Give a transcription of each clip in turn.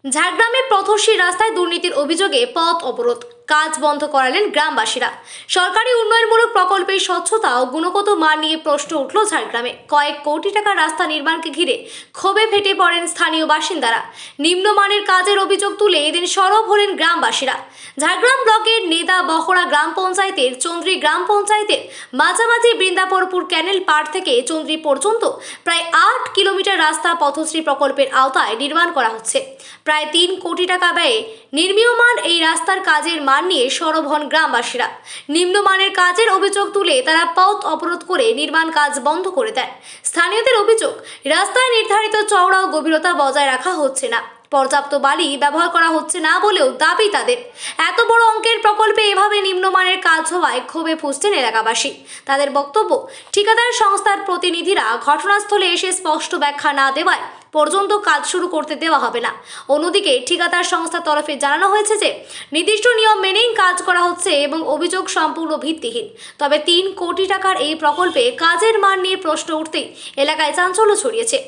ঝাড়গ্রামে পথশী রাস্তায় দুর্নীতির অভিযোগে পথ অবরোধ, কাজ বন্ধ করালেন গ্রামবাসীরা। সরকারি উন্নয়নমূলক প্রকল্পের স্বচ্ছতা ও গুণগত মান নিয়ে প্রশ্ন উঠল ঝাড়গ্রামে। কয়েক কোটি টাকার রাস্তা নির্মাণকে ঘিরে ক্ষোভে ফেটে পড়েন স্থানীয় বাসিন্দারা। নিম্নমানের কাজের অভিযোগ তুলে এদিন সরব হলেন গ্রামবাসীরা। ঝাড়গ্রাম ব্লকের নেদা বহরা গ্রাম পঞ্চায়েতের চন্দ্রী গ্রাম পঞ্চায়েতের মাঝামাঝি বৃন্দাবরপুর ক্যানেল পাড় থেকে চন্দ্রী পর্যন্ত প্রায় 8 কিলোমিটার রাস্তা পথশ্রী প্রকল্পের আওতায় নির্মাণ করা হচ্ছে। প্রায় 3 কোটি টাকা ব্যয়ে নির্মীয়মান এই রাস্তার কাজের মান নিয়ে সরব হন গ্রামবাসীরা। নিম্নমানের কাজের অভিযোগ তুলে তারা পথ অবরোধ করে নির্মাণ কাজ বন্ধ করে দেন। স্থানীয়দের অভিযোগ, রাস্তায় নির্ধারিত চওড়া ও গভীরতা বজায় রাখা হচ্ছে না, পর্যাপ্ত বালি ব্যবহার করা হচ্ছে না বলেও দাবি তাদের। এত বড় অঙ্কের প্রকল্পে এভাবে নিম্নমানের কাজ হওয়ায় ক্ষোভে ফুঁসছেন এলাকাবাসী। তাদের বক্তব্য, ঠিকাদার সংস্থার প্রতিনিধিরা ঘটনাস্থলে এসে স্পষ্ট ব্যাখ্যা না দেওয়ায় পর্যন্ত কাজ শুরু করতে দেওয়া হবে না। অন্যদিকে ঠিকাদার সংস্থার তরফে জানানো হয়েছে যে নির্দিষ্ট নিয়ম মেনেই কাজ করা হচ্ছে এবং অভিযোগ সম্পূর্ণ ভিত্তিহীন। তবে 3 কোটি টাকার এই প্রকল্পে কাজের মান নিয়ে প্রশ্ন উঠতেই এলাকায় চাঞ্চল্য ছড়িয়েছে।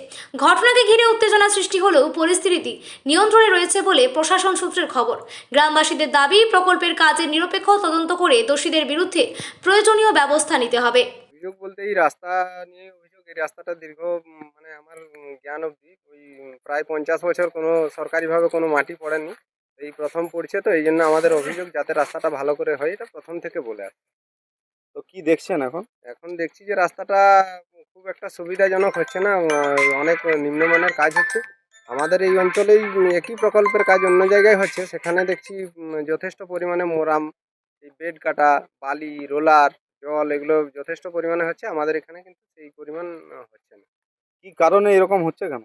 ঘটনাকে ঘিরে উত্তেজনা সৃষ্টি হলেও পরিস্থিতি নিয়ন্ত্রণে রয়েছে বলে প্রশাসন সূত্রের খবর। গ্রামবাসীদের দাবি, প্রকল্পের কাজের নিরপেক্ষ তদন্ত করে দোষীদের বিরুদ্ধে প্রয়োজনীয় ব্যবস্থা নিতে হবে। অভিযোগ বলতে এই রাস্তা নিয়ে অভিযোগ। এই রাস্তাটা দীর্ঘ মানে আমার জ্ঞান অবধি ওই প্রায় 50 বছর কোনো সরকারিভাবে কোনো মাটি পড়েনি, এই প্রথম পড়ছে। তো এই জন্য আমাদের অভিযোগ যাতে রাস্তাটা ভালো করে হয়, এটা প্রথম থেকে বলে আসছে। তো কি দেখছেন এখন? এখন দেখছি যে রাস্তাটা খুব একটা সুবিধাজনক হচ্ছে না, অনেক নিম্নমানের কাজ হচ্ছে। আমাদের এই অঞ্চলেই একই প্রকল্পের কাজ অন্য জায়গায় হচ্ছে, সেখানে দেখছি যথেষ্ট পরিমাণে মোরাম, এই বেড কাটা, বালি, রোলার, জল এগুলো যথেষ্ট পরিমাণে হচ্ছে। আমাদের এখানে কিন্তু সেই পরিমাণ হচ্ছে না। কি কারণে এরকম হচ্ছে কেন?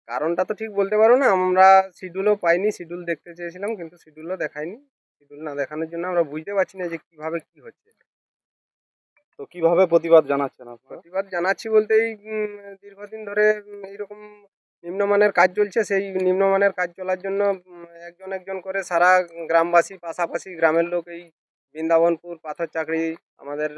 কারণটা তো ঠিক বলতে পারবো না। আমরা শিডিউলও পাইনি, শিডিউল দেখতে চেয়েছিলাম কিন্তু শিডিউলও দেখায়নি। শিডিউল না দেখানোর জন্য আমরা বুঝতে পারছি না যে কিভাবে কি হচ্ছে। তো কিভাবে প্রতিবাদ জানাচ্ছেন আপনারা? প্রতিবাদ জানাচ্ছি বলতে এই দীর্ঘদিন ধরে এইরকম নিম্নমানের কাজ চলছে। সেই নিম্নমানের কাজ চলার জন্য একজন একজন করে সারা গ্রামবাসী, পাশাপাশি গ্রামের লোক, এই বৃন্দাবনপুর, পাথর চাকরি, আমাদের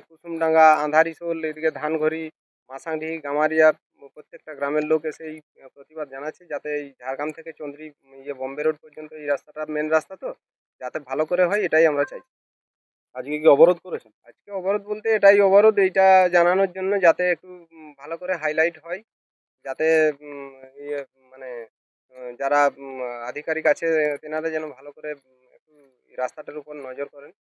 কুসুমডাঙ্গা, আঁধারিশোল, এদিকে ধানঘড়ি, মাসাংডি, গামারিয়া, প্রত্যেকটা গ্রামের লোক এসে এই প্রতিবাদ জানাচ্ছে যাতে এই ঝাড়গ্রাম থেকে চন্দ্রী বম্বে রোড পর্যন্ত এই রাস্তাটা মেন রাস্তা, তো যাতে ভালো করে হয় এটাই আমরা চাইছি। আজকে কি অবরোধ করেছেন? আজকে অবরোধ বলতে এটাই অবরোধ, এইটা জানানোর জন্য যাতে একটু ভালো করে হাইলাইট হয়, যাতে ইয়ে মানে যারা আধিকারিক আছে তেনারা যেন ভালো করে একটু এই রাস্তাটার উপর নজর করেন।